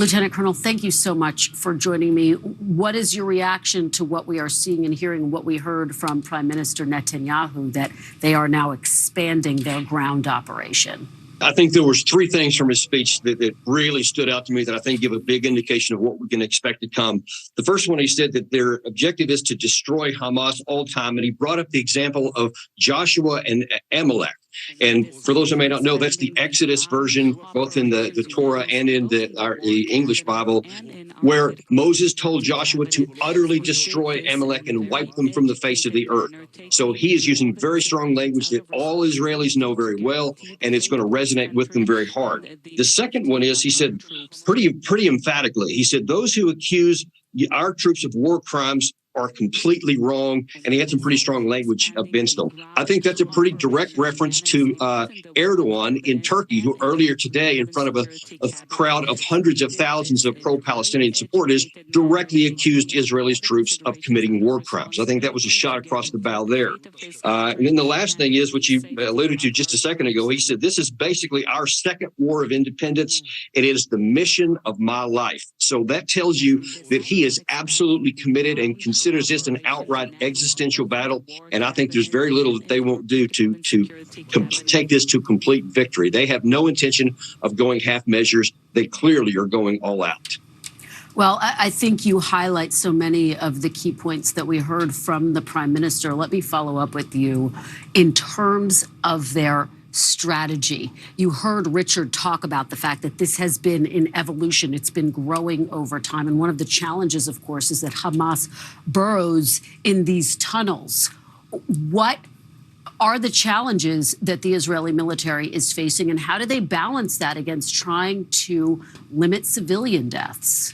Lieutenant Colonel, thank you so much for joining me. What is your reaction to what we are seeing and hearing, what we heard from Prime Minister Netanyahu, that they are now expanding their ground operation? I think there was three things from his speech that really stood out to me that I think give a big indication of what we can expect to come. The first one, he said that their objective is to destroy Hamas all time. And he brought up the example of Joshua and Amalek. And for those who may not know, that's the Exodus version, both in the Torah and in the English Bible, where Moses told Joshua to utterly destroy Amalek and wipe them from the face of the earth. So he is using very strong language that all Israelis know very well, and it's going to resonate with them very hard. The second one is, he said pretty emphatically, he said, those who accuse our troops of war crimes are completely wrong, and he had some pretty strong language against them. I think that's a pretty direct reference to Erdogan in Turkey, who earlier today, in front of a crowd of hundreds of thousands of pro-Palestinian supporters, directly accused Israeli troops of committing war crimes. I think that was a shot across the bow there. And then the last thing is, which you alluded to just a second ago, he said, this is basically our second war of independence. It is the mission of my life. So that tells you that he is absolutely committed and considers this an outright existential battle, and I think there's very little that they won't do to take this to complete victory. They have no intention of going half measures. They clearly are going all out. Well, I think you highlight so many of the key points that we heard from the Prime Minister. Let me follow up with you in terms of their strategy. You heard Richard talk about the fact that this has been in evolution. It's been growing over time. And one of the challenges, of course, is that Hamas burrows in these tunnels. What are the challenges that the Israeli military is facing, and how do they balance that against trying to limit civilian deaths?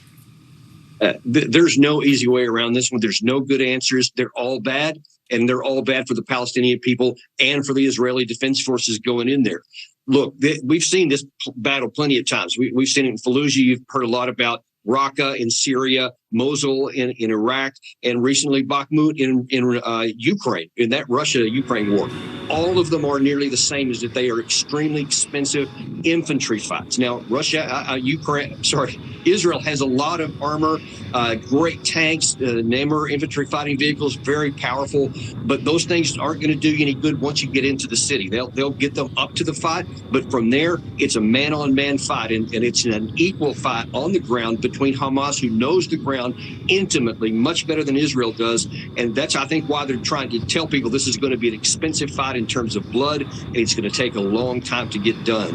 There's no easy way around this one. There's no good answers. They're all bad. And they're all bad for the Palestinian people and for the Israeli Defense Forces going in there. Look, we've seen this battle plenty of times. We've seen it in Fallujah. You've heard a lot about Raqqa in Syria, Mosul in Iraq, and recently Bakhmut in Ukraine, in that Russia-Ukraine war. All of them are nearly the same, as that they are extremely expensive infantry fights. Now, Israel has a lot of armor, great tanks, Namur infantry fighting vehicles, very powerful, but those things aren't going to do you any good once you get into the city. They'll get them up to the fight, but from there, it's a man-on-man fight, and it's an equal fight on the ground between Hamas, who knows the ground intimately, much better than Israel does, and that's, I think, why they're trying to tell people this is going to be an expensive fight in terms of blood, and it's going to take a long time to get done.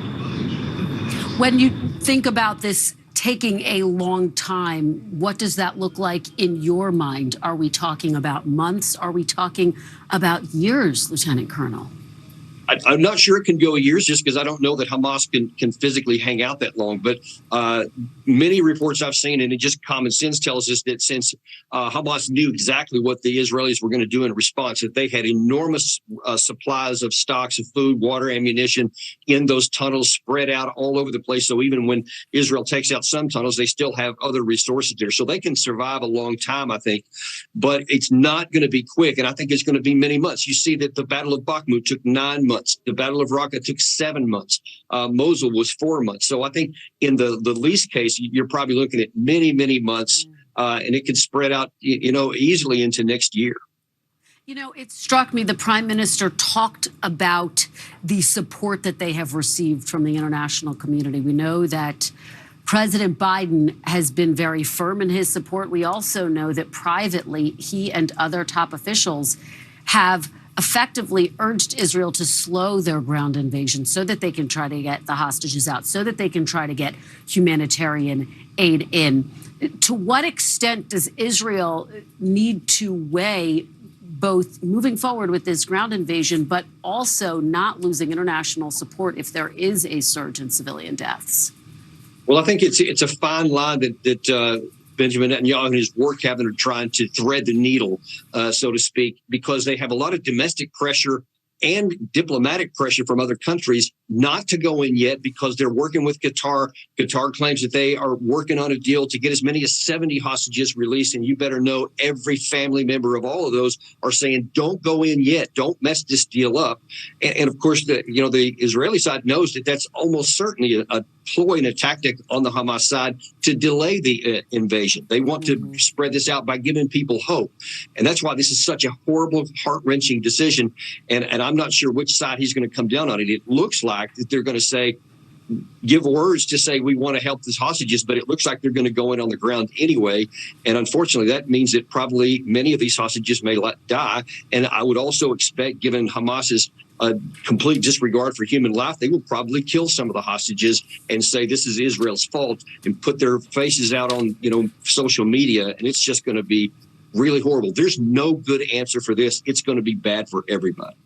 When you think about this taking a long time, what does that look like in your mind? Are we talking about months? Are we talking about years, Lieutenant Colonel? I'm not sure it can go years, just because I don't know that Hamas can physically hang out that long. But many reports I've seen, and it just common sense tells us that since Hamas knew exactly what the Israelis were going to do in response, that they had enormous supplies of stocks of food, water, ammunition in those tunnels spread out all over the place. So even when Israel takes out some tunnels, they still have other resources there. So they can survive a long time, I think. But it's not going to be quick, and I think it's going to be many months. You see that the Battle of Bakhmut took 9 months. The Battle of Raqqa took 7 months. Mosul was 4 months. So I think in the least case, you're probably looking at many, many months, and it can spread out, easily into next year. It struck me the Prime Minister talked about the support that they have received from the international community. We know that President Biden has been very firm in his support. We also know that privately, he and other top officials have effectively urged Israel to slow their ground invasion so that they can try to get the hostages out, so that they can try to get humanitarian aid in. To what extent does Israel need to weigh both moving forward with this ground invasion, but also not losing international support if there is a surge in civilian deaths? Well, I think it's a fine line that Benjamin Netanyahu and his war cabinet are trying to thread the needle, so to speak, because they have a lot of domestic pressure and diplomatic pressure from other countries not to go in yet because they're working with Qatar. Qatar claims that they are working on a deal to get as many as 70 hostages released. And you better know every family member of all of those are saying, don't go in yet. Don't mess this deal up. And of course, the Israeli side knows that that's almost certainly employing a tactic on the Hamas side to delay the invasion. They want to spread this out by giving people hope. And that's why this is such a horrible, heart-wrenching decision. And I'm not sure which side he's going to come down on it. It looks like that they're going to say, give words to say we want to help these hostages, but it looks like they're going to go in on the ground anyway. And unfortunately, that means that probably many of these hostages may die. And I would also expect, given Hamas's complete disregard for human life, they will probably kill some of the hostages and say this is Israel's fault and put their faces out on, social media. And it's just going to be really horrible. There's no good answer for this. It's going to be bad for everybody.